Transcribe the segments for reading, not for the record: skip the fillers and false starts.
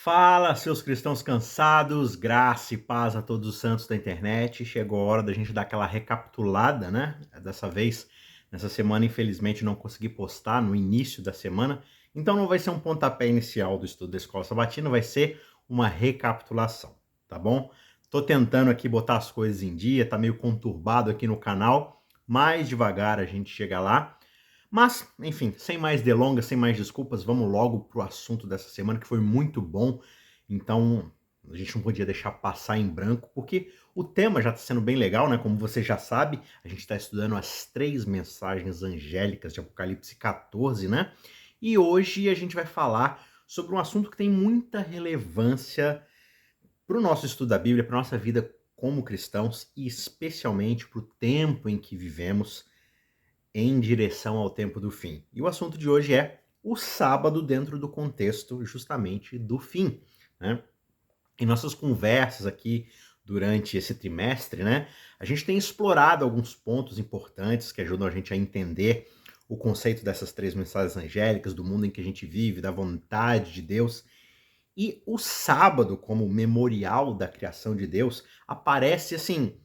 Fala, seus cristãos cansados, graça e paz a todos os santos da internet. Chegou a hora da gente dar aquela recapitulada, né? Dessa vez, nessa semana, infelizmente, não consegui postar no início da semana, então não vai ser um pontapé inicial do estudo da Escola Sabatina, vai ser uma recapitulação, tá bom? Tô tentando aqui botar as coisas em dia, tá meio conturbado aqui no canal, mais devagar a gente chega lá. Mas, enfim, sem mais delongas, sem mais desculpas, vamos logo pro assunto dessa semana, que foi muito bom. Então, a gente não podia deixar passar em branco, porque o tema já está sendo bem legal, né? Como você já sabe, a gente está estudando as 3 mensagens angélicas de Apocalipse 14, né? E hoje a gente vai falar sobre um assunto que tem muita relevância para o nosso estudo da Bíblia, para a nossa vida como cristãos, e especialmente para o tempo em que vivemos, em direção ao tempo do fim. E o assunto de hoje é o sábado dentro do contexto justamente do fim, né? Em nossas conversas aqui durante esse trimestre, né, a gente tem explorado alguns pontos importantes que ajudam a gente a entender o conceito dessas 3 mensagens angélicas, do mundo em que a gente vive, da vontade de Deus. E o sábado, como memorial da criação de Deus, aparece assim,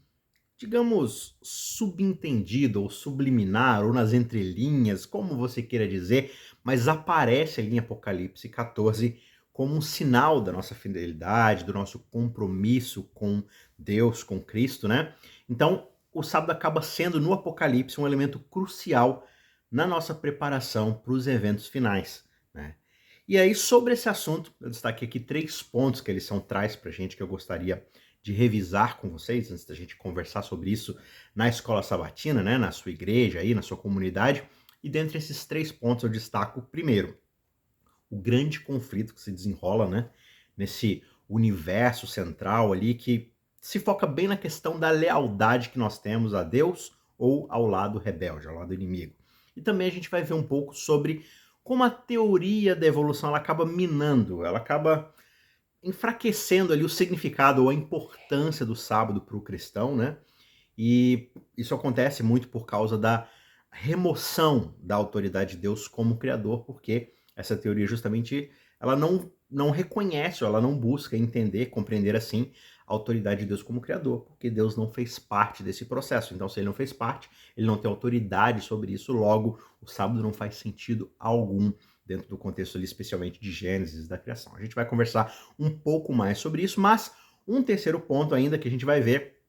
digamos, subentendido ou subliminar, ou nas entrelinhas, como você queira dizer, mas aparece ali em Apocalipse 14 como um sinal da nossa fidelidade, do nosso compromisso com Deus, com Cristo, né? Então, o sábado acaba sendo, no Apocalipse, um elemento crucial na nossa preparação para os eventos finais, né? E aí, sobre esse assunto, eu destaquei aqui 3 pontos que a lição traz para a gente, que eu gostaria de revisar com vocês, antes da gente conversar sobre isso na escola sabatina, né, na sua igreja, aí, na sua comunidade. E dentre esses 3 pontos eu destaco, primeiro, o grande conflito que se desenrola, né, nesse universo central ali, que se foca bem na questão da lealdade que nós temos a Deus ou ao lado rebelde, ao lado inimigo. E também a gente vai ver um pouco sobre como a teoria da evolução ela acaba minando, ela acaba enfraquecendo ali o significado ou a importância do sábado para o cristão, né? E isso acontece muito por causa da remoção da autoridade de Deus como criador, porque essa teoria justamente ela não reconhece, ou ela não busca entender, compreender assim a autoridade de Deus como criador, porque Deus não fez parte desse processo. Então, se ele não fez parte, ele não tem autoridade sobre isso, logo o sábado não faz sentido algum dentro do contexto ali, especialmente de Gênesis da criação. A gente vai conversar um pouco mais sobre isso, mas um terceiro ponto ainda que a gente vai ver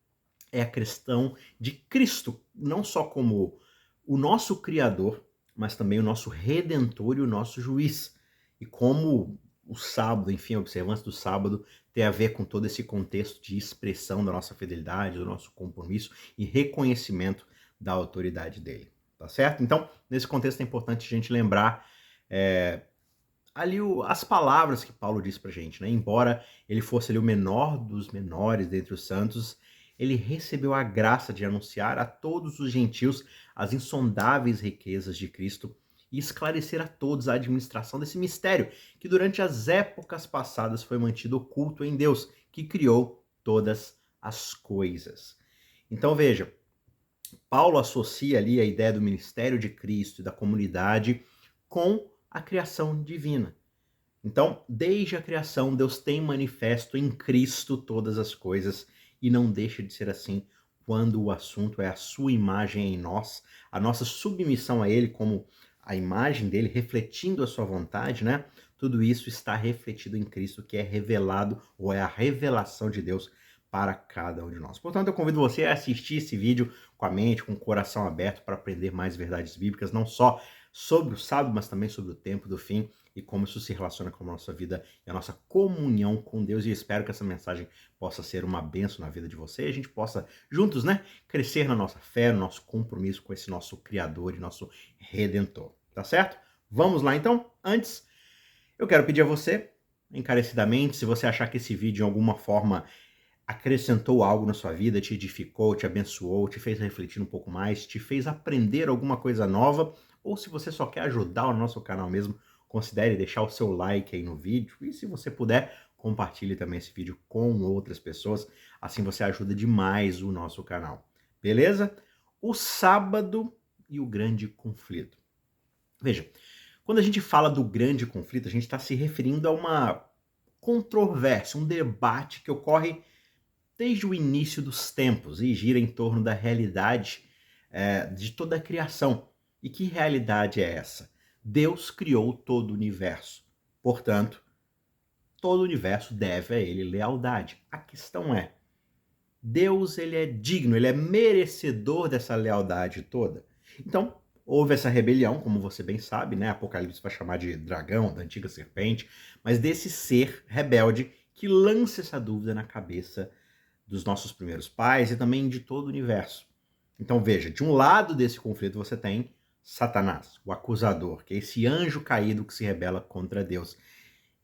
é a questão de Cristo, não só como o nosso Criador, mas também o nosso Redentor e o nosso Juiz. E como o sábado, enfim, a observância do sábado tem a ver com todo esse contexto de expressão da nossa fidelidade, do nosso compromisso e reconhecimento da autoridade dele. Tá certo? Então, nesse contexto é importante a gente lembrar ali as palavras que Paulo diz pra gente, né? Embora ele fosse ali o menor dos menores dentre os santos, ele recebeu a graça de anunciar a todos os gentios as insondáveis riquezas de Cristo e esclarecer a todos a administração desse mistério que durante as épocas passadas foi mantido oculto em Deus, que criou todas as coisas. Então veja, Paulo associa ali a ideia do ministério de Cristo e da comunidade com a criação divina. Então, desde a criação, Deus tem manifesto em Cristo todas as coisas e não deixa de ser assim quando o assunto é a sua imagem em nós, a nossa submissão a Ele como a imagem dele, refletindo a sua vontade, né? Tudo isso está refletido em Cristo, que é revelado, ou é a revelação de Deus para cada um de nós. Portanto, eu convido você a assistir esse vídeo com a mente, com o coração aberto para aprender mais verdades bíblicas, não só sobre o sábado, mas também sobre o tempo do fim e como isso se relaciona com a nossa vida e a nossa comunhão com Deus. E eu espero que essa mensagem possa ser uma bênção na vida de você e a gente possa juntos, né, crescer na nossa fé, no nosso compromisso com esse nosso Criador e nosso Redentor. Tá certo? Vamos lá então? Antes, eu quero pedir a você, encarecidamente, se você achar que esse vídeo de alguma forma acrescentou algo na sua vida, te edificou, te abençoou, te fez refletir um pouco mais, te fez aprender alguma coisa nova, ou se você só quer ajudar o nosso canal mesmo, considere deixar o seu like aí no vídeo e se você puder, compartilhe também esse vídeo com outras pessoas, assim você ajuda demais o nosso canal. Beleza? O sábado e o grande conflito. Veja, quando a gente fala do grande conflito, a gente está se referindo a uma controverso, um debate que ocorre desde o início dos tempos e gira em torno da realidade de toda a criação. E que realidade é essa? Deus criou todo o universo. Portanto, todo o universo deve a ele lealdade. A questão é, Deus ele é digno, ele é merecedor dessa lealdade toda. Então, houve essa rebelião, como você bem sabe, né? Apocalipse vai chamar de dragão, da antiga serpente, mas desse ser rebelde que lança essa dúvida na cabeça dos nossos primeiros pais e também de todo o universo. Então veja, de um lado desse conflito você tem Satanás, o acusador, que é esse anjo caído que se rebela contra Deus.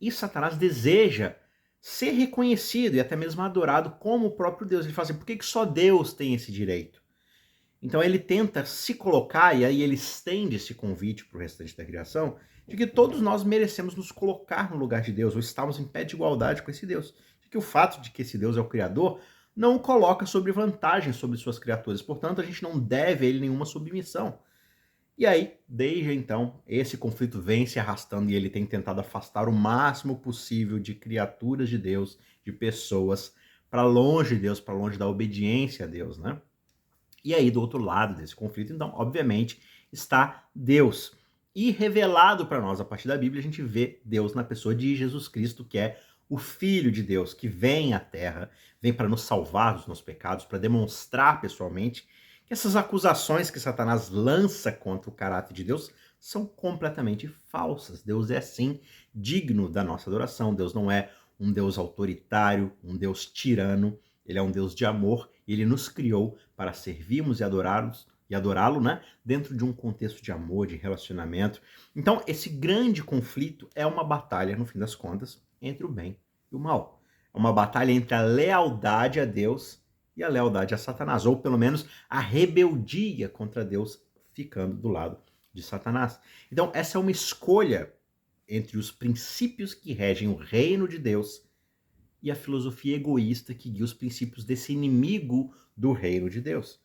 E Satanás deseja ser reconhecido e até mesmo adorado como o próprio Deus. Ele fala assim, por que só Deus tem esse direito? Então ele tenta se colocar, e aí ele estende esse convite para o restante da criação, de que todos nós merecemos nos colocar no lugar de Deus, ou estamos em pé de igualdade com esse Deus. De que o fato de que esse Deus é o Criador não o coloca sobre vantagem sobre suas criaturas. Portanto, a gente não deve a ele nenhuma submissão. E aí, desde então, esse conflito vem se arrastando e ele tem tentado afastar o máximo possível de criaturas de Deus, de pessoas, para longe de Deus, para longe da obediência a Deus, né? E aí, do outro lado desse conflito, então, obviamente, está Deus. E revelado para nós a partir da Bíblia, a gente vê Deus na pessoa de Jesus Cristo, que é o Filho de Deus, que vem à Terra, vem para nos salvar dos nossos pecados, para demonstrar pessoalmente que essas acusações que Satanás lança contra o caráter de Deus são completamente falsas. Deus é, sim, digno da nossa adoração. Deus não é um Deus autoritário, um Deus tirano. Ele é um Deus de amor e ele nos criou para servirmos e adorá-lo, né? Dentro de um contexto de amor, de relacionamento. Então, esse grande conflito é uma batalha, no fim das contas, entre o bem e o mal. É uma batalha entre a lealdade a Deus e a lealdade a Satanás, ou pelo menos a rebeldia contra Deus ficando do lado de Satanás. Então, essa é uma escolha entre os princípios que regem o reino de Deus e a filosofia egoísta que guia os princípios desse inimigo do reino de Deus.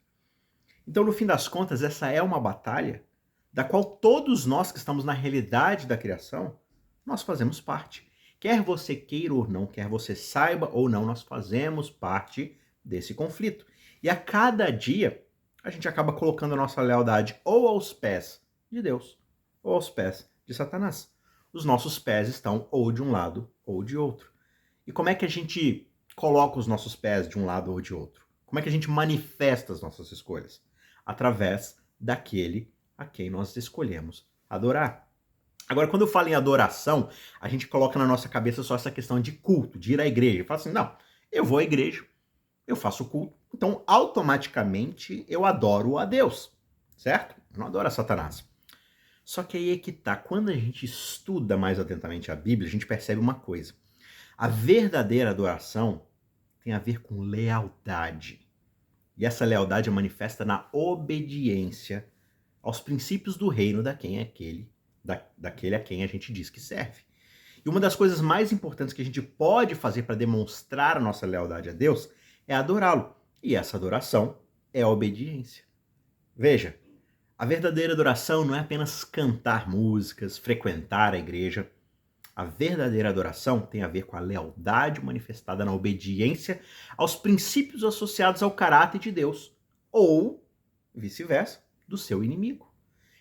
Então, no fim das contas, essa é uma batalha da qual todos nós que estamos na realidade da criação, nós fazemos parte. Quer você queira ou não, quer você saiba ou não, nós fazemos parte desse conflito. E a cada dia, a gente acaba colocando a nossa lealdade ou aos pés de Deus, ou aos pés de Satanás. Os nossos pés estão ou de um lado ou de outro. E como é que a gente coloca os nossos pés de um lado ou de outro? Como é que a gente manifesta as nossas escolhas? Através daquele a quem nós escolhemos adorar. Agora, quando eu falo em adoração, a gente coloca na nossa cabeça só essa questão de culto, de ir à igreja. Fala assim, não, eu vou à igreja, eu faço culto, então automaticamente eu adoro a Deus, certo? Eu não adoro a Satanás. Só que aí é que tá, quando a gente estuda mais atentamente a Bíblia, a gente percebe uma coisa. A verdadeira adoração tem a ver com lealdade. E essa lealdade é manifesta na obediência aos princípios do reino daquele a quem a gente diz que serve. E uma das coisas mais importantes que a gente pode fazer para demonstrar a nossa lealdade a Deus é adorá-lo. E essa adoração é a obediência. Veja, a verdadeira adoração não é apenas cantar músicas, frequentar a igreja. A verdadeira adoração tem a ver com a lealdade manifestada na obediência aos princípios associados ao caráter de Deus, ou, vice-versa, do seu inimigo.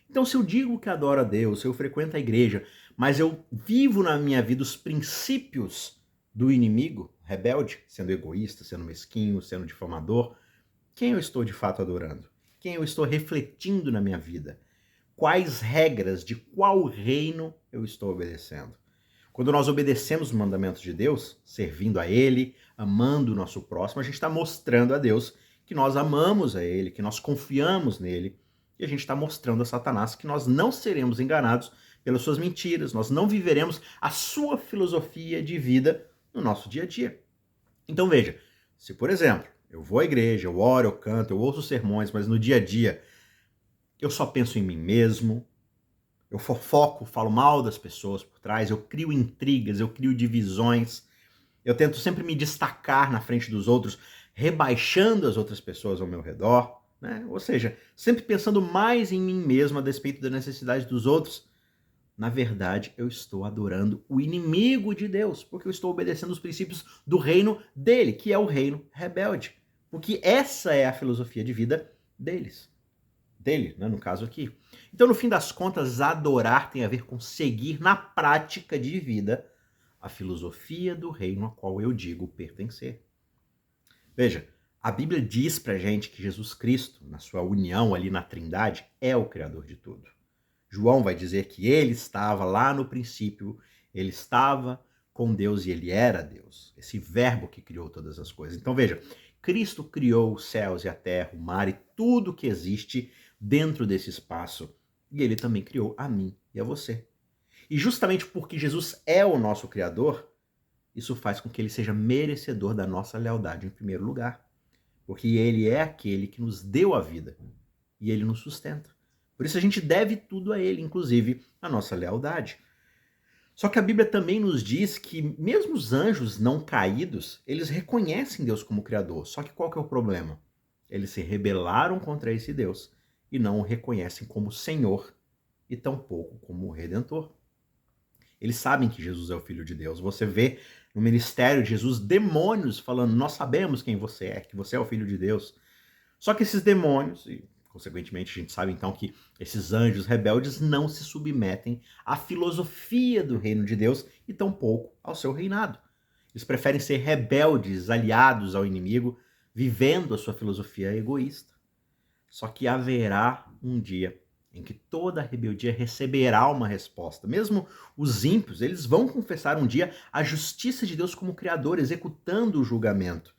Então, se eu digo que adoro a Deus, se eu frequento a igreja, mas eu vivo na minha vida os princípios do inimigo, rebelde, sendo egoísta, sendo mesquinho, sendo difamador, quem eu estou de fato adorando? Quem eu estou refletindo na minha vida? Quais regras de qual reino eu estou obedecendo? Quando nós obedecemos os mandamentos de Deus, servindo a Ele, amando o nosso próximo, a gente está mostrando a Deus que nós amamos a Ele, que nós confiamos nele, e a gente está mostrando a Satanás que nós não seremos enganados pelas suas mentiras, nós não viveremos a sua filosofia de vida no nosso dia a dia. Então veja, se por exemplo, eu vou à igreja, eu oro, eu canto, eu ouço sermões, mas no dia a dia eu só penso em mim mesmo, eu fofoco, falo mal das pessoas por trás, eu crio intrigas, eu crio divisões, eu tento sempre me destacar na frente dos outros, rebaixando as outras pessoas ao meu redor, né? Ou seja, sempre pensando mais em mim mesmo a despeito da necessidade dos outros. Na verdade, eu estou adorando o inimigo de Deus, porque eu estou obedecendo os princípios do reino dele, que é o reino rebelde. Porque essa é a filosofia de vida deles. Dele, né, no caso aqui. Então, no fim das contas, adorar tem a ver com seguir na prática de vida a filosofia do reino a qual eu digo pertencer. Veja, a Bíblia diz pra gente que Jesus Cristo, na sua união ali na Trindade, é o Criador de tudo. João vai dizer que ele estava lá no princípio, ele estava com Deus e ele era Deus. Esse verbo que criou todas as coisas. Então veja, Cristo criou os céus e a terra, o mar e tudo que existe dentro desse espaço. E ele também criou a mim e a você. E justamente porque Jesus é o nosso Criador, isso faz com que ele seja merecedor da nossa lealdade em primeiro lugar. Porque ele é aquele que nos deu a vida e ele nos sustenta. Por isso a gente deve tudo a ele, inclusive a nossa lealdade. Só que a Bíblia também nos diz que mesmo os anjos não caídos, eles reconhecem Deus como Criador. Só que qual que é o problema? Eles se rebelaram contra esse Deus e não o reconhecem como Senhor e tampouco como Redentor. Eles sabem que Jesus é o Filho de Deus. Você vê no ministério de Jesus demônios falando: nós sabemos quem você é, que você é o Filho de Deus. Só que esses demônios, e consequentemente a gente sabe então que esses anjos rebeldes não se submetem à filosofia do reino de Deus e tampouco ao seu reinado. Eles preferem ser rebeldes, aliados ao inimigo, vivendo a sua filosofia egoísta. Só que haverá um dia em que toda rebeldia receberá uma resposta. Mesmo os ímpios, eles vão confessar um dia a justiça de Deus como Criador, executando o julgamento.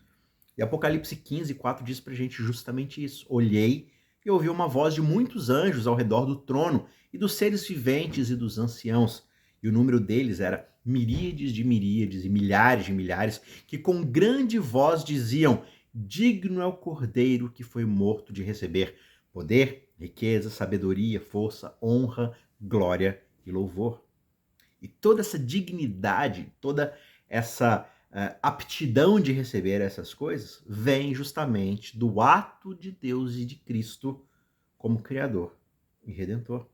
E Apocalipse 15:4 diz pra gente justamente isso. Olhei e ouvi uma voz de muitos anjos ao redor do trono e dos seres viventes e dos anciãos. E o número deles era miríades e milhares de milhares, que com grande voz diziam: digno é o Cordeiro que foi morto de receber poder, riqueza, sabedoria, força, honra, glória e louvor. E toda essa dignidade, toda essa aptidão de receber essas coisas vem justamente do ato de Deus e de Cristo como Criador e Redentor.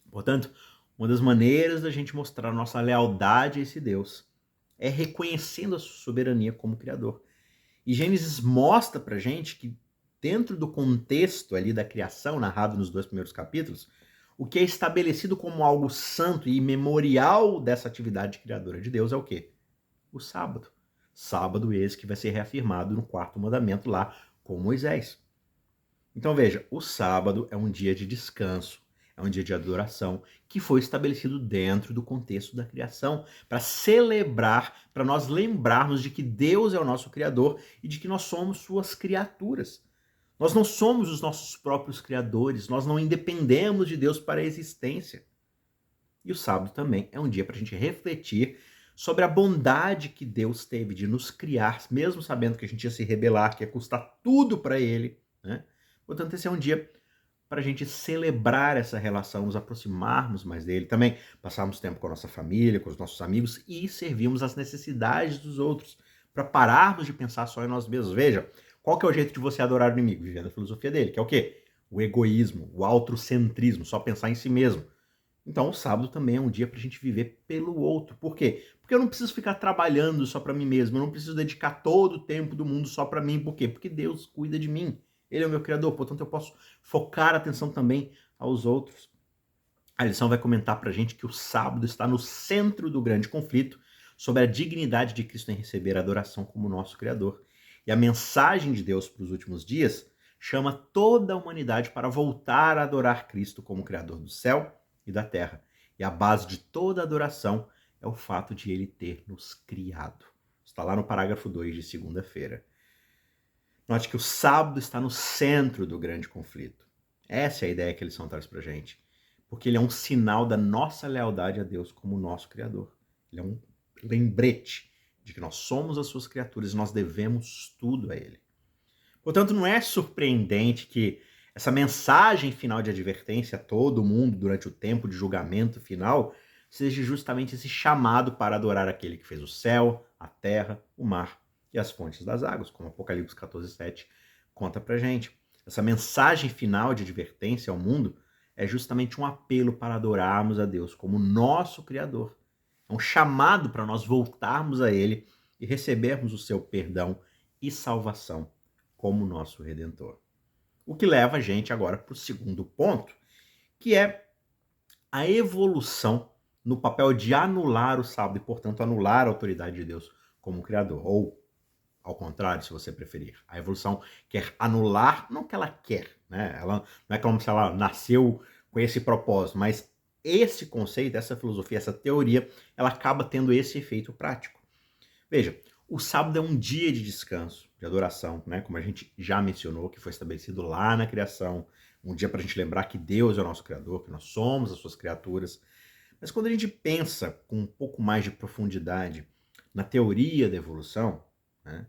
Portanto, uma das maneiras da gente mostrar nossa lealdade a esse Deus é reconhecendo a sua soberania como Criador. E Gênesis mostra pra gente que dentro do contexto ali da criação, narrado nos 2 primeiros capítulos, o que é estabelecido como algo santo e memorial dessa atividade criadora de Deus é o quê? O sábado. Sábado esse que vai ser reafirmado no 4º mandamento lá com Moisés. Então veja, o sábado é um dia de descanso, é um dia de adoração que foi estabelecido dentro do contexto da criação para celebrar, para nós lembrarmos de que Deus é o nosso Criador e de que nós somos suas criaturas. Nós não somos os nossos próprios criadores, nós não independemos de Deus para a existência. E o sábado também é um dia para a gente refletir sobre a bondade que Deus teve de nos criar, mesmo sabendo que a gente ia se rebelar, que ia custar tudo para Ele, né? Portanto, esse é um dia para a gente celebrar essa relação, nos aproximarmos mais dele, também passarmos tempo com a nossa família, com os nossos amigos e servirmos as necessidades dos outros, para pararmos de pensar só em nós mesmos. Veja, qual que é o jeito de você adorar o inimigo? Vivendo a filosofia dele, que é o quê? O egoísmo, o autrocentrismo, só pensar em si mesmo. Então o sábado também é um dia para a gente viver pelo outro. Por quê? Porque eu não preciso ficar trabalhando só para mim mesmo, eu não preciso dedicar todo o tempo do mundo só para mim. Por quê? Porque Deus cuida de mim. Ele é o meu Criador, portanto eu posso focar a atenção também aos outros. A lição vai comentar para a gente que o sábado está no centro do grande conflito sobre a dignidade de Cristo em receber a adoração como nosso Criador. E a mensagem de Deus para os últimos dias chama toda a humanidade para voltar a adorar Cristo como Criador do céu e da terra. E a base de toda adoração é o fato de ele ter nos criado. Está lá no parágrafo 2 de segunda-feira. Note que o sábado está no centro do grande conflito. Essa é a ideia que a lição traz pra gente. Porque ele é um sinal da nossa lealdade a Deus como nosso Criador. Ele é um lembrete de que nós somos as suas criaturas e nós devemos tudo a ele. Portanto, não é surpreendente que essa mensagem final de advertência a todo mundo durante o tempo de julgamento final seja justamente esse chamado para adorar aquele que fez o céu, a terra, o mar e as fontes das águas, como Apocalipse 14:7 conta pra gente. Essa mensagem final de advertência ao mundo é justamente um apelo para adorarmos a Deus como nosso Criador. É um chamado para nós voltarmos a Ele e recebermos o seu perdão e salvação como nosso Redentor. O que leva a gente agora para o segundo ponto, que é a evolução no papel de anular o sábado e, portanto, anular a autoridade de Deus como Criador. Ou, ao contrário, se você preferir. A evolução quer anular, não que ela quer, né? Ela não é como se ela nasceu com esse propósito, mas esse conceito, essa filosofia, essa teoria, ela acaba tendo esse efeito prático. Veja, o sábado é um dia de descanso, de adoração, né? Como a gente já mencionou, que foi estabelecido lá na criação, um dia para a gente lembrar que Deus é o nosso Criador, que nós somos as suas criaturas. Mas quando a gente pensa com um pouco mais de profundidade na teoria da evolução, né,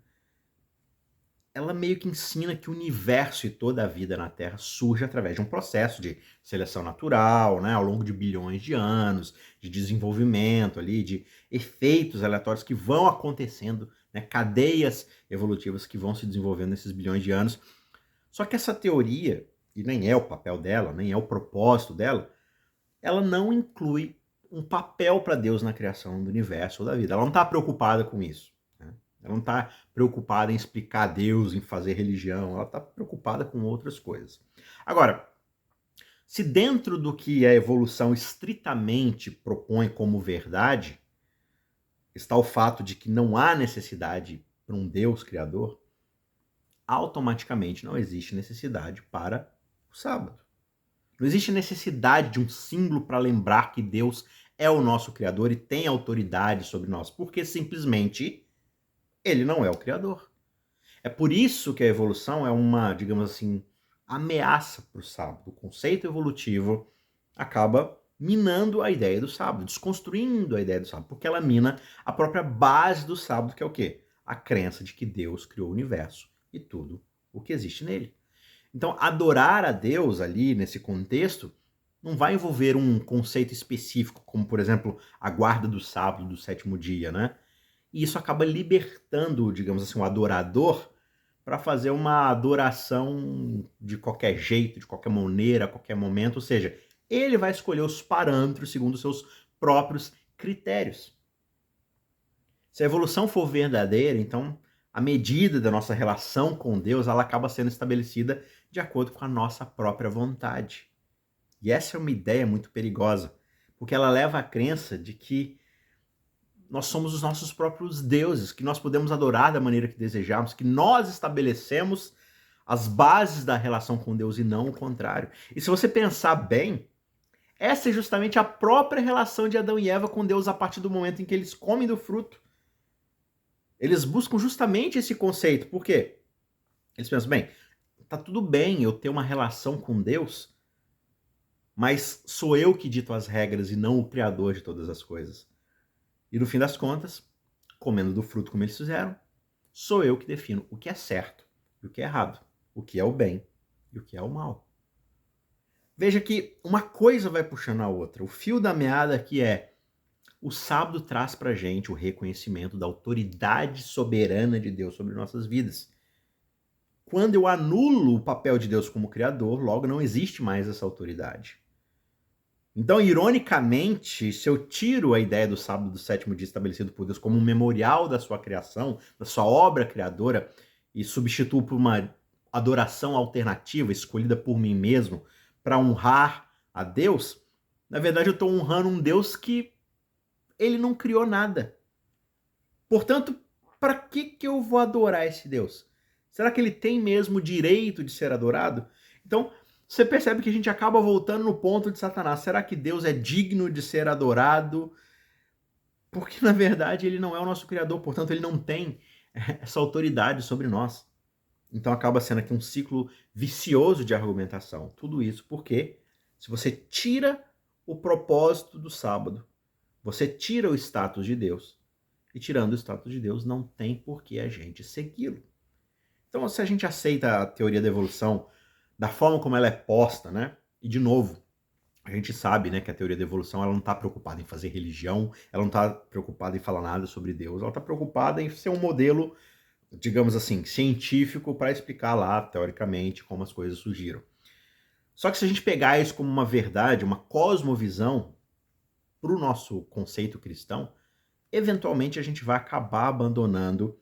ela meio que ensina que o universo e toda a vida na Terra surge através de um processo de seleção natural, né, ao longo de bilhões de anos, de desenvolvimento ali, de efeitos aleatórios que vão acontecendo, né, cadeias evolutivas que vão se desenvolvendo nesses bilhões de anos. Só que essa teoria, e nem é o papel dela, nem é o propósito dela, ela não inclui um papel para Deus na criação do universo ou da vida. Ela não está preocupada com isso. Né? Ela não está preocupada em explicar Deus, em fazer religião. Ela está preocupada com outras coisas. Agora, se dentro do que a evolução estritamente propõe como verdade está o fato de que não há necessidade para um Deus criador, automaticamente não existe necessidade para o sábado. Não existe necessidade de um símbolo para lembrar que Deus é o nosso Criador e tem autoridade sobre nós, porque simplesmente ele não é o Criador. É por isso que a evolução é uma, digamos assim, ameaça para o sábado. O conceito evolutivo acaba minando a ideia do sábado, desconstruindo a ideia do sábado, porque ela mina a própria base do sábado, que é o quê? A crença de que Deus criou o universo e tudo o que existe nele. Então, adorar a Deus ali, nesse contexto, não vai envolver um conceito específico, como, por exemplo, a guarda do sábado, do sétimo dia, né? E isso acaba libertando, digamos assim, o adorador para fazer uma adoração de qualquer jeito, de qualquer maneira, a qualquer momento. Ou seja, ele vai escolher os parâmetros segundo os seus próprios critérios. Se a evolução for verdadeira, então a medida da nossa relação com Deus, ela acaba sendo estabelecida de acordo com a nossa própria vontade. E essa é uma ideia muito perigosa, porque ela leva à crença de que nós somos os nossos próprios deuses, que nós podemos adorar da maneira que desejamos, que nós estabelecemos as bases da relação com Deus e não o contrário. E se você pensar bem, essa é justamente a própria relação de Adão e Eva com Deus a partir do momento em que eles comem do fruto. Eles buscam justamente esse conceito. Por quê? Eles pensam, bem, tá tudo bem eu ter uma relação com Deus, mas sou eu que dito as regras e não o criador de todas as coisas. E no fim das contas, comendo do fruto como eles fizeram, sou eu que defino o que é certo e o que é errado, o que é o bem e o que é o mal. Veja que uma coisa vai puxando a outra. O fio da meada aqui é o sábado traz pra gente o reconhecimento da autoridade soberana de Deus sobre nossas vidas. Quando eu anulo o papel de Deus como criador, logo não existe mais essa autoridade. Então, ironicamente, se eu tiro a ideia do sábado do sétimo dia estabelecido por Deus como um memorial da sua criação, da sua obra criadora, e substituo por uma adoração alternativa escolhida por mim mesmo para honrar a Deus, na verdade eu estou honrando um Deus que ele não criou nada. Portanto, para que eu vou adorar esse Deus? Será que ele tem mesmo o direito de ser adorado? Então, você percebe que a gente acaba voltando no ponto de Satanás. Será que Deus é digno de ser adorado? Porque, na verdade, ele não é o nosso Criador, portanto, ele não tem essa autoridade sobre nós. Então, acaba sendo aqui um ciclo vicioso de argumentação. Tudo isso porque, se você tira o propósito do sábado, você tira o status de Deus. E tirando o status de Deus, não tem por que a gente segui-lo. Então, se a gente aceita a teoria da evolução da forma como ela é posta, né? E, de novo, a gente sabe, né, que a teoria da evolução ela não está preocupada em fazer religião, ela não está preocupada em falar nada sobre Deus, ela está preocupada em ser um modelo, digamos assim, científico para explicar lá, teoricamente, como as coisas surgiram. Só que se a gente pegar isso como uma verdade, uma cosmovisão, para o nosso conceito cristão, eventualmente a gente vai acabar abandonando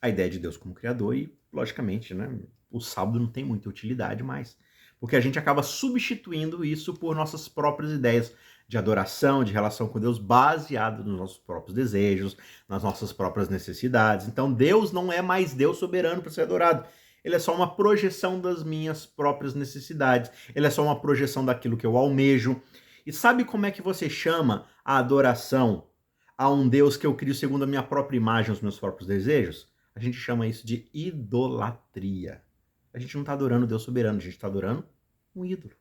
a ideia de Deus como criador e, logicamente, né, o sábado não tem muita utilidade mais. Porque a gente acaba substituindo isso por nossas próprias ideias de adoração, de relação com Deus, baseado nos nossos próprios desejos, nas nossas próprias necessidades. Então Deus não é mais Deus soberano para ser adorado. Ele é só uma projeção das minhas próprias necessidades. Ele é só uma projeção daquilo que eu almejo. E sabe como é que você chama a adoração a um Deus que eu crio segundo a minha própria imagem, os meus próprios desejos? A gente chama isso de idolatria. A gente não está adorando o Deus soberano, a gente está adorando um ídolo.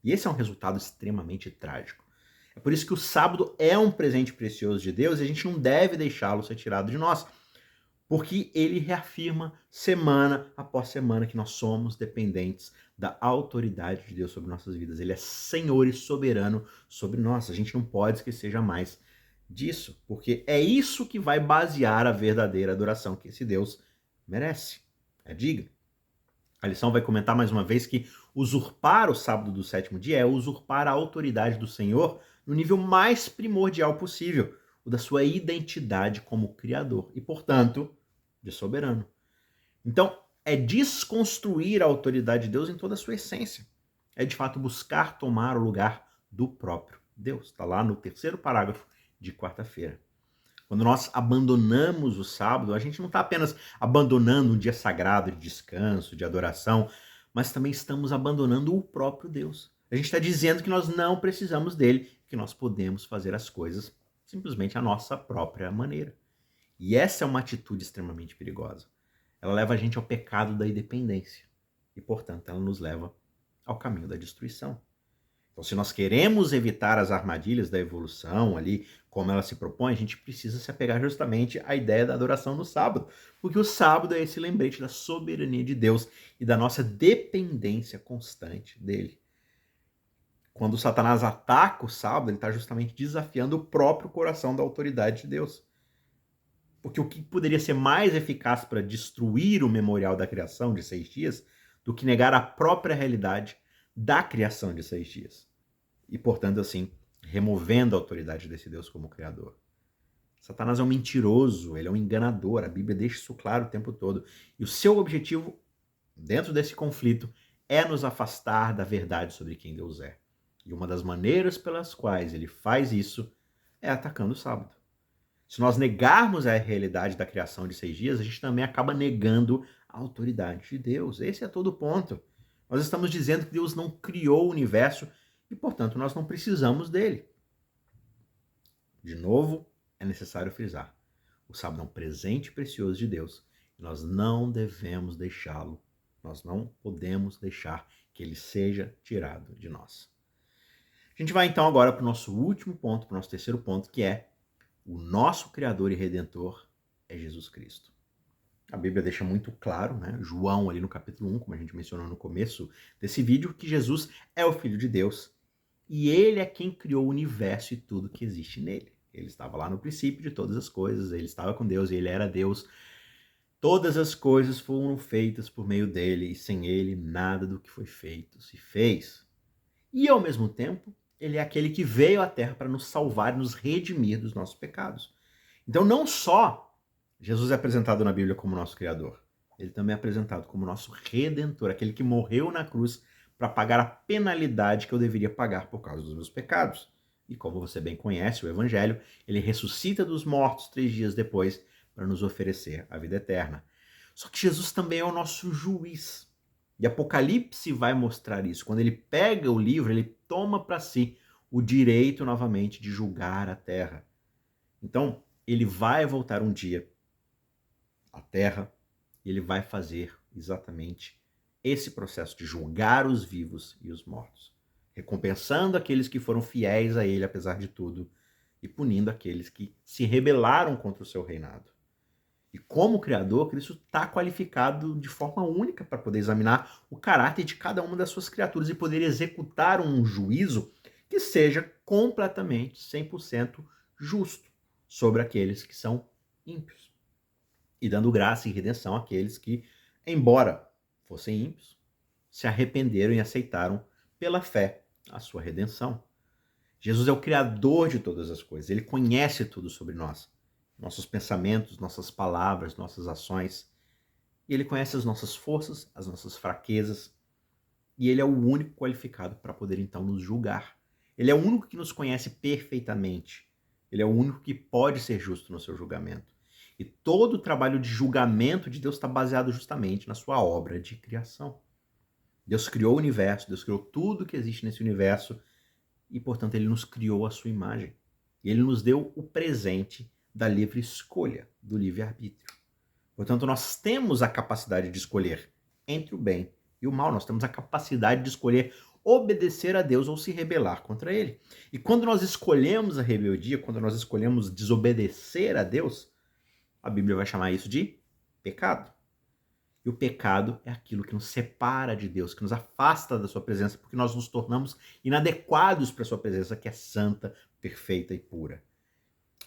E esse é um resultado extremamente trágico. É por isso que o sábado é um presente precioso de Deus e a gente não deve deixá-lo ser tirado de nós. Porque ele reafirma semana após semana que nós somos dependentes da autoridade de Deus sobre nossas vidas. Ele é Senhor e soberano sobre nós. A gente não pode esquecer jamais disso, porque é isso que vai basear a verdadeira adoração que esse Deus merece. É digno. A lição vai comentar mais uma vez que usurpar o sábado do sétimo dia é usurpar a autoridade do Senhor no nível mais primordial possível, o da sua identidade como Criador e, portanto, de soberano. Então, é desconstruir a autoridade de Deus em toda a sua essência. É, de fato, buscar tomar o lugar do próprio Deus. Está lá no terceiro parágrafo de quarta-feira. Quando nós abandonamos o sábado, a gente não está apenas abandonando um dia sagrado de descanso, de adoração, mas também estamos abandonando o próprio Deus. A gente está dizendo que nós não precisamos dele, que nós podemos fazer as coisas simplesmente à nossa própria maneira. E essa é uma atitude extremamente perigosa. Ela leva a gente ao pecado da independência e, portanto, ela nos leva ao caminho da destruição. Então, se nós queremos evitar as armadilhas da evolução ali, como ela se propõe, a gente precisa se apegar justamente à ideia da adoração no sábado, porque o sábado é esse lembrete da soberania de Deus e da nossa dependência constante dele. Quando Satanás ataca o sábado, ele está justamente desafiando o próprio coração da autoridade de Deus. Porque o que poderia ser mais eficaz para destruir o memorial da criação de 6 dias do que negar a própria realidade da criação de 6 dias? E, portanto, assim, removendo a autoridade desse Deus como Criador. Satanás é um mentiroso, ele é um enganador, a Bíblia deixa isso claro o tempo todo. E o seu objetivo, dentro desse conflito, é nos afastar da verdade sobre quem Deus é. E uma das maneiras pelas quais ele faz isso é atacando o sábado. Se nós negarmos a realidade da criação de 6 dias, a gente também acaba negando a autoridade de Deus. Esse é todo o ponto. Nós estamos dizendo que Deus não criou o universo e, portanto, nós não precisamos dele. De novo, é necessário frisar. O sábado é um presente precioso de Deus e nós não devemos deixá-lo. Nós não podemos deixar que ele seja tirado de nós. A gente vai então agora para o nosso último ponto, para o nosso terceiro ponto, que é o nosso Criador e Redentor é Jesus Cristo. A Bíblia deixa muito claro, né? João ali no capítulo 1, como a gente mencionou no começo desse vídeo, que Jesus é o Filho de Deus e ele é quem criou o universo e tudo que existe nele. Ele estava lá no princípio de todas as coisas, ele estava com Deus e ele era Deus. Todas as coisas foram feitas por meio dele e sem ele nada do que foi feito se fez. E ao mesmo tempo, ele é aquele que veio à Terra para nos salvar e nos redimir dos nossos pecados. Então não só Jesus é apresentado na Bíblia como nosso Criador, ele também é apresentado como nosso Redentor, aquele que morreu na cruz para pagar a penalidade que eu deveria pagar por causa dos meus pecados. E como você bem conhece o Evangelho, ele ressuscita dos mortos 3 dias depois para nos oferecer a vida eterna. Só que Jesus também é o nosso juiz. E Apocalipse vai mostrar isso. Quando ele pega o livro, ele toma para si o direito novamente de julgar a terra. Então, ele vai voltar um dia à terra e ele vai fazer exatamente esse processo de julgar os vivos e os mortos, recompensando aqueles que foram fiéis a ele apesar de tudo e punindo aqueles que se rebelaram contra o seu reinado. E como Criador, Cristo está qualificado de forma única para poder examinar o caráter de cada uma das suas criaturas e poder executar um juízo que seja completamente, 100% justo sobre aqueles que são ímpios. E dando graça e redenção àqueles que, embora fossem ímpios, se arrependeram e aceitaram pela fé, a sua redenção. Jesus é o Criador de todas as coisas, ele conhece tudo sobre nós, nossos pensamentos, nossas palavras, nossas ações. E ele conhece as nossas forças, as nossas fraquezas, e ele é o único qualificado para poder então nos julgar. Ele é o único que nos conhece perfeitamente. Ele é o único que pode ser justo no seu julgamento. E todo o trabalho de julgamento de Deus está baseado justamente na sua obra de criação. Deus criou o universo, Deus criou tudo que existe nesse universo e, portanto, ele nos criou à sua imagem. E ele nos deu o presente da livre escolha, do livre-arbítrio. Portanto, nós temos a capacidade de escolher entre o bem e o mal. Nós temos a capacidade de escolher obedecer a Deus ou se rebelar contra ele. E quando nós escolhemos a rebeldia, quando nós escolhemos desobedecer a Deus, a Bíblia vai chamar isso de pecado. E o pecado é aquilo que nos separa de Deus, que nos afasta da sua presença, porque nós nos tornamos inadequados para a sua presença, que é santa, perfeita e pura.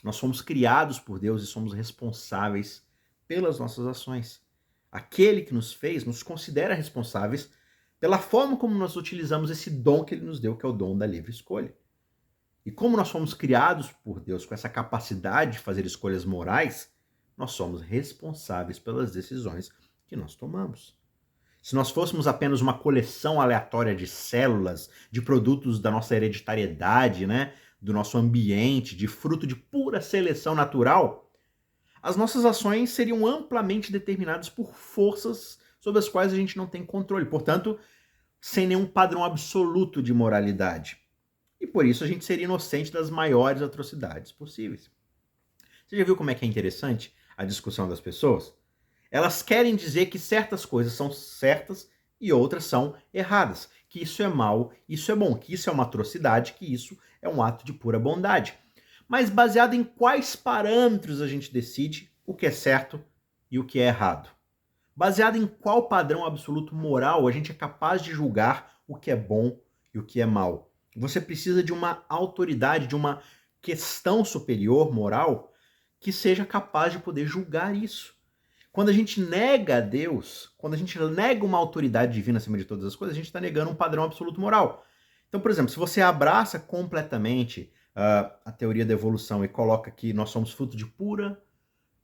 Nós somos criados por Deus e somos responsáveis pelas nossas ações. Aquele que nos fez nos considera responsáveis pela forma como nós utilizamos esse dom que ele nos deu, que é o dom da livre escolha. E como nós fomos criados por Deus com essa capacidade de fazer escolhas morais, nós somos responsáveis pelas decisões que nós tomamos. Se nós fôssemos apenas uma coleção aleatória de células, de produtos da nossa hereditariedade, né, do nosso ambiente, de fruto de pura seleção natural, as nossas ações seriam amplamente determinadas por forças sobre as quais a gente não tem controle, portanto, sem nenhum padrão absoluto de moralidade. E por isso a gente seria inocente das maiores atrocidades possíveis. Você já viu como é que é interessante a discussão das pessoas? Elas querem dizer que certas coisas são certas e outras são erradas, que isso é mal, isso é bom, que isso é uma atrocidade, que isso é um ato de pura bondade. Mas baseado em quais parâmetros a gente decide o que é certo e o que é errado? Baseado em qual padrão absoluto moral a gente é capaz de julgar o que é bom e o que é mal? Você precisa de uma autoridade, de uma questão superior moral que seja capaz de poder julgar isso. Quando a gente nega a Deus, quando a gente nega uma autoridade divina acima de todas as coisas, a gente está negando um padrão absoluto moral. Então, por exemplo, se você abraça completamente a teoria da evolução e coloca que nós somos fruto de pura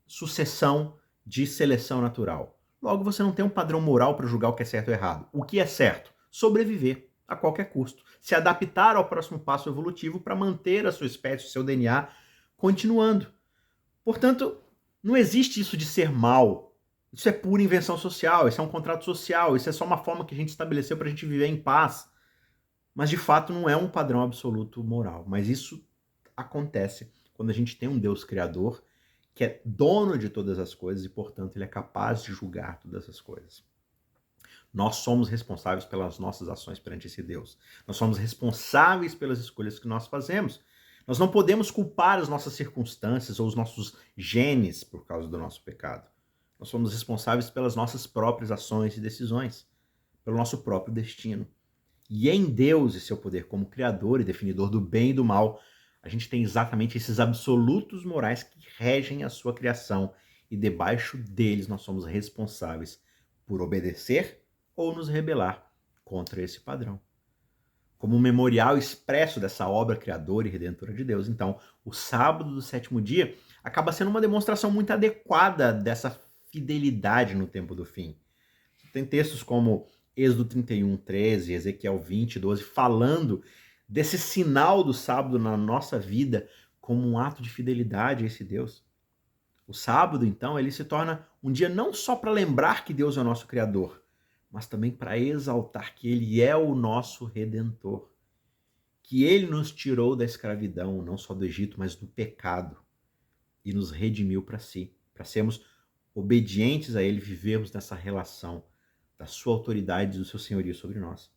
sucessão de seleção natural, logo você não tem um padrão moral para julgar o que é certo ou errado. O que é certo? Sobreviver a qualquer custo. Se adaptar ao próximo passo evolutivo para manter a sua espécie, o seu DNA continuando. Portanto, não existe isso de ser mal. Isso é pura invenção social, isso é um contrato social, isso é só uma forma que a gente estabeleceu para a gente viver em paz. Mas, de fato, não é um padrão absoluto moral. Mas isso acontece quando a gente tem um Deus criador que é dono de todas as coisas e, portanto, ele é capaz de julgar todas as coisas. Nós somos responsáveis pelas nossas ações perante esse Deus. Nós somos responsáveis pelas escolhas que nós fazemos. Nós não podemos culpar as nossas circunstâncias ou os nossos genes por causa do nosso pecado. Nós somos responsáveis pelas nossas próprias ações e decisões, pelo nosso próprio destino. E em Deus e seu poder como criador e definidor do bem e do mal, a gente tem exatamente esses absolutos morais que regem a sua criação e debaixo deles nós somos responsáveis por obedecer ou nos rebelar contra esse padrão. Como um memorial expresso dessa obra criadora e redentora de Deus, então, o sábado do sétimo dia acaba sendo uma demonstração muito adequada dessa fidelidade no tempo do fim. Tem textos como Êxodo 31, 13, Ezequiel 20, 12, falando desse sinal do sábado na nossa vida como um ato de fidelidade a esse Deus. O sábado, então, ele se torna um dia não só para lembrar que Deus é o nosso Criador, mas também para exaltar que Ele é o nosso Redentor. Que Ele nos tirou da escravidão, não só do Egito, mas do pecado, e nos redimiu para si, para sermos obedientes a Ele, vivermos nessa relação da sua autoridade e do seu senhorio sobre nós.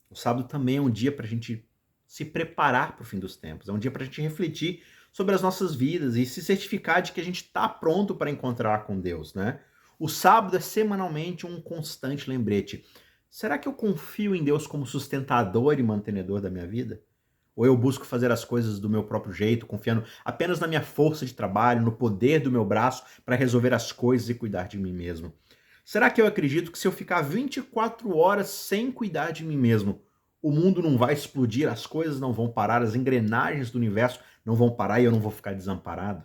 O sábado também é um dia para a gente se preparar para o fim dos tempos, é um dia para a gente refletir sobre as nossas vidas e se certificar de que a gente está pronto para encontrar com Deus, né? O sábado é semanalmente um constante lembrete. Será que eu confio em Deus como sustentador e mantenedor da minha vida? Ou eu busco fazer as coisas do meu próprio jeito, confiando apenas na minha força de trabalho, no poder do meu braço para resolver as coisas e cuidar de mim mesmo? Será que eu acredito que se eu ficar 24 horas sem cuidar de mim mesmo, o mundo não vai explodir, as coisas não vão parar, as engrenagens do universo não vão parar e eu não vou ficar desamparado?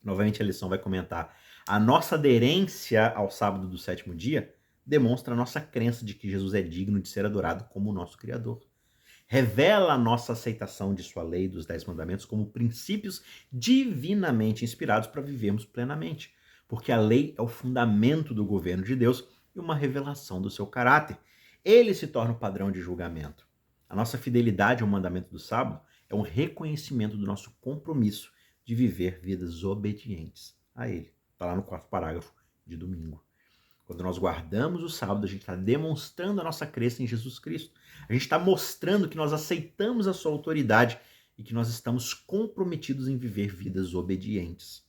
Novamente a lição vai comentar: a nossa aderência ao sábado do sétimo dia demonstra a nossa crença de que Jesus é digno de ser adorado como o nosso Criador. Revela a nossa aceitação de sua lei, dos 10 mandamentos, como princípios divinamente inspirados para vivermos plenamente. Porque a lei é o fundamento do governo de Deus e uma revelação do seu caráter. Ele se torna o padrão de julgamento. A nossa fidelidade ao mandamento do sábado é um reconhecimento do nosso compromisso de viver vidas obedientes a ele. Está lá no quarto parágrafo de domingo. Quando nós guardamos o sábado, a gente está demonstrando a nossa crença em Jesus Cristo. A gente está mostrando que nós aceitamos a sua autoridade e que nós estamos comprometidos em viver vidas obedientes.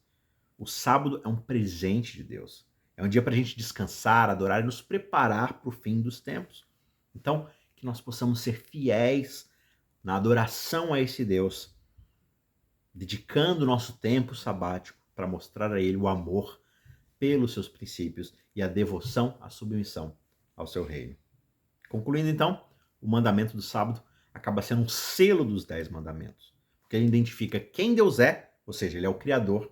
O sábado é um presente de Deus. É um dia para a gente descansar, adorar e nos preparar para o fim dos tempos. Então, que nós possamos ser fiéis na adoração a esse Deus, dedicando o nosso tempo sabático para mostrar a Ele o amor pelos seus princípios e a devoção, a submissão ao seu reino. Concluindo então, o mandamento do sábado acaba sendo um selo dos 10 mandamentos, porque ele identifica quem Deus é, ou seja, ele é o Criador,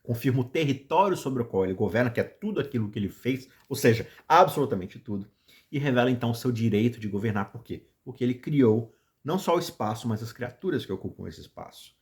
confirma o território sobre o qual ele governa, que é tudo aquilo que ele fez, ou seja, absolutamente tudo, e revela então o seu direito de governar. Por quê? Porque ele criou não só o espaço, mas as criaturas que ocupam esse espaço.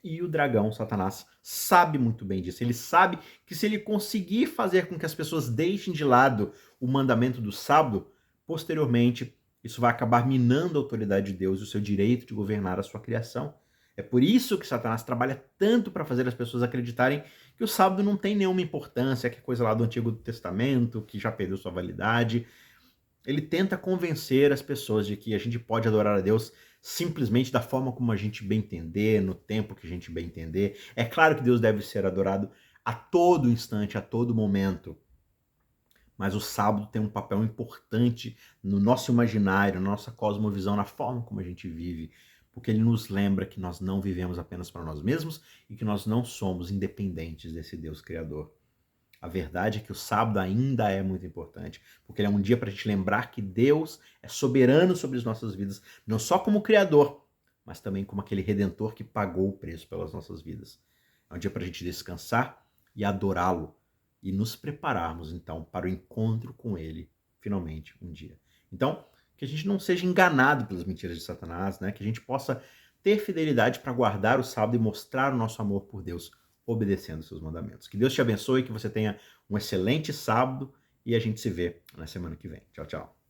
E o dragão, Satanás, sabe muito bem disso. Ele sabe que se ele conseguir fazer com que as pessoas deixem de lado o mandamento do sábado, posteriormente isso vai acabar minando a autoridade de Deus e o seu direito de governar a sua criação. É por isso que Satanás trabalha tanto para fazer as pessoas acreditarem que o sábado não tem nenhuma importância, que é coisa lá do Antigo Testamento, que já perdeu sua validade. Ele tenta convencer as pessoas de que a gente pode adorar a Deus simplesmente da forma como a gente bem entender, no tempo que a gente bem entender. É claro que Deus deve ser adorado a todo instante, a todo momento. Mas o sábado tem um papel importante no nosso imaginário, na nossa cosmovisão, na forma como a gente vive, porque ele nos lembra que nós não vivemos apenas para nós mesmos e que nós não somos independentes desse Deus Criador. A verdade é que o sábado ainda é muito importante, porque ele é um dia para a gente lembrar que Deus é soberano sobre as nossas vidas, não só como Criador, mas também como aquele Redentor que pagou o preço pelas nossas vidas. É um dia para a gente descansar e adorá-lo e nos prepararmos, então, para o encontro com ele, finalmente, um dia. Então, que a gente não seja enganado pelas mentiras de Satanás, né? Que a gente possa ter fidelidade para guardar o sábado e mostrar o nosso amor por Deus, obedecendo seus mandamentos. Que Deus te abençoe, que você tenha um excelente sábado e a gente se vê na semana que vem. Tchau, tchau.